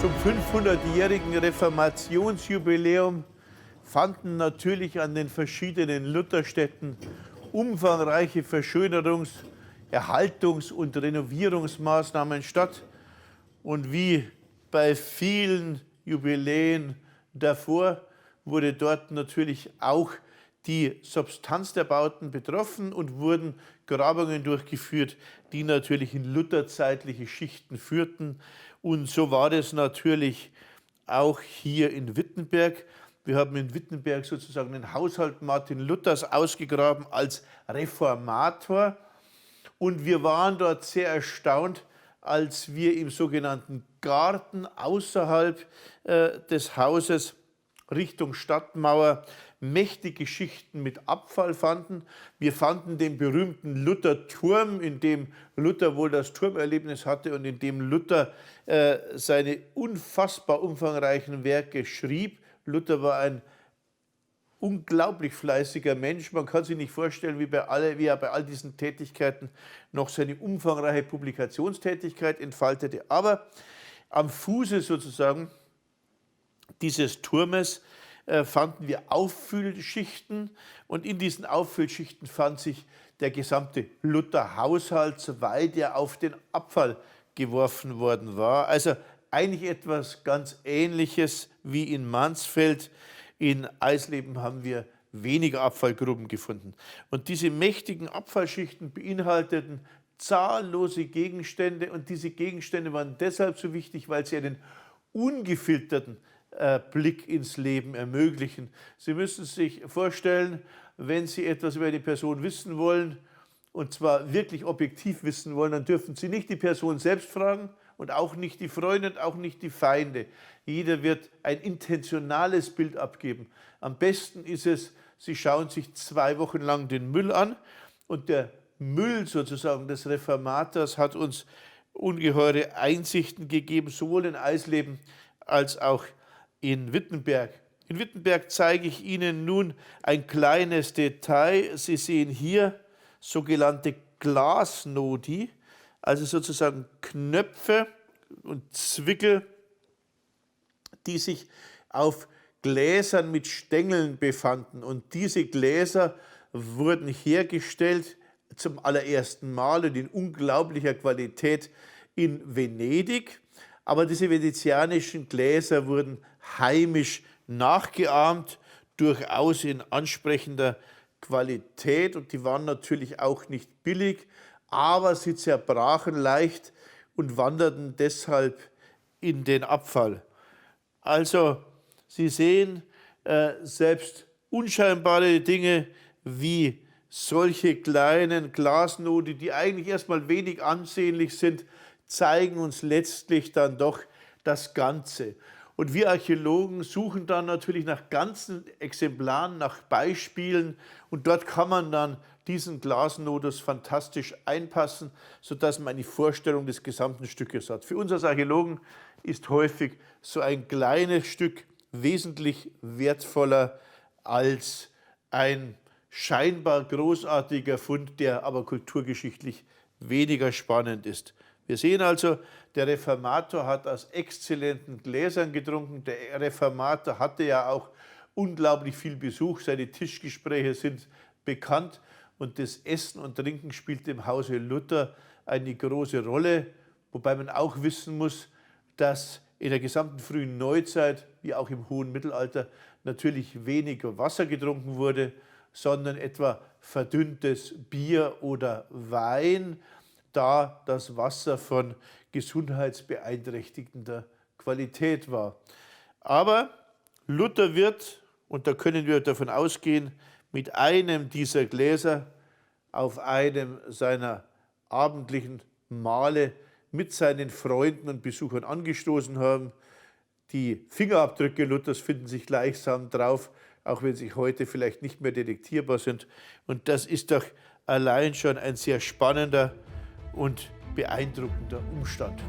Zum 500-jährigen Reformationsjubiläum fanden natürlich an den verschiedenen Lutherstädten umfangreiche Verschönerungs-, Erhaltungs- und Renovierungsmaßnahmen statt. Und wie bei vielen Jubiläen davor wurde dort natürlich auch die Substanz der Bauten betroffen und wurden Grabungen durchgeführt, die natürlich in lutherzeitliche Schichten führten. Und so war es natürlich auch hier in Wittenberg. Wir haben in Wittenberg sozusagen den Haushalt Martin Luthers ausgegraben als Reformator. Und wir waren dort sehr erstaunt, als wir im sogenannten Garten außerhalb des Hauses Richtung Stadtmauer mächtige Schichten mit Abfall fanden. Wir fanden den berühmten Lutherturm, in dem Luther wohl das Turmerlebnis hatte und in dem Luther seine unfassbar umfangreichen Werke schrieb. Luther war ein unglaublich fleißiger Mensch. Man kann sich nicht vorstellen, wie er bei all diesen Tätigkeiten noch seine umfangreiche Publikationstätigkeit entfaltete. Aber am Fuße sozusagen dieses Turmes fanden wir Auffüllschichten und in diesen Auffüllschichten fand sich der gesamte Lutherhaushalt, soweit er auf den Abfall geworfen worden war. Also eigentlich etwas ganz Ähnliches wie in Mansfeld. In Eisleben haben wir weniger Abfallgruben gefunden. Und diese mächtigen Abfallschichten beinhalteten zahllose Gegenstände und diese Gegenstände waren deshalb so wichtig, weil sie einen ungefilterten Blick ins Leben ermöglichen. Sie müssen sich vorstellen, wenn Sie etwas über eine Person wissen wollen, und zwar wirklich objektiv wissen wollen, dann dürfen Sie nicht die Person selbst fragen und auch nicht die Freunde und auch nicht die Feinde. Jeder wird ein intentionales Bild abgeben. Am besten ist es, Sie schauen sich 2 Wochen lang den Müll an und der Müll sozusagen des Reformators hat uns ungeheure Einsichten gegeben, sowohl in Eisleben als auch in Wittenberg. In Wittenberg zeige ich Ihnen nun ein kleines Detail. Sie sehen hier sogenannte Glasnodi, also sozusagen Knöpfe und Zwickel, die sich auf Gläsern mit Stängeln befanden. Und diese Gläser wurden hergestellt zum allerersten Mal und in unglaublicher Qualität in Venedig. Aber diese venezianischen Gläser wurden heimisch nachgeahmt, durchaus in ansprechender Qualität und die waren natürlich auch nicht billig, aber sie zerbrachen leicht und wanderten deshalb in den Abfall. Also Sie sehen, selbst unscheinbare Dinge wie solche kleinen Glasnodi, die eigentlich erstmal wenig ansehnlich sind, zeigen uns letztlich dann doch das Ganze. Und wir Archäologen suchen dann natürlich nach ganzen Exemplaren, nach Beispielen und dort kann man dann diesen Glasnodus fantastisch einpassen, sodass man eine Vorstellung des gesamten Stückes hat. Für uns als Archäologen ist häufig so ein kleines Stück wesentlich wertvoller als ein scheinbar großartiger Fund, der aber kulturgeschichtlich weniger spannend ist. Wir sehen also, der Reformator hat aus exzellenten Gläsern getrunken. Der Reformator hatte ja auch unglaublich viel Besuch. Seine Tischgespräche sind bekannt und das Essen und Trinken spielt im Hause Luther eine große Rolle. Wobei man auch wissen muss, dass in der gesamten frühen Neuzeit, wie auch im hohen Mittelalter, natürlich weniger Wasser getrunken wurde, sondern etwa verdünntes Bier oder Wein, da das Wasser von gesundheitsbeeinträchtigender Qualität war. Aber Luther wird, und da können wir davon ausgehen, mit einem dieser Gläser auf einem seiner abendlichen Mahle mit seinen Freunden und Besuchern angestoßen haben. Die Fingerabdrücke Luthers finden sich gleichsam drauf, auch wenn sie heute vielleicht nicht mehr detektierbar sind. Und das ist doch allein schon ein sehr spannender und beeindruckender Umstand.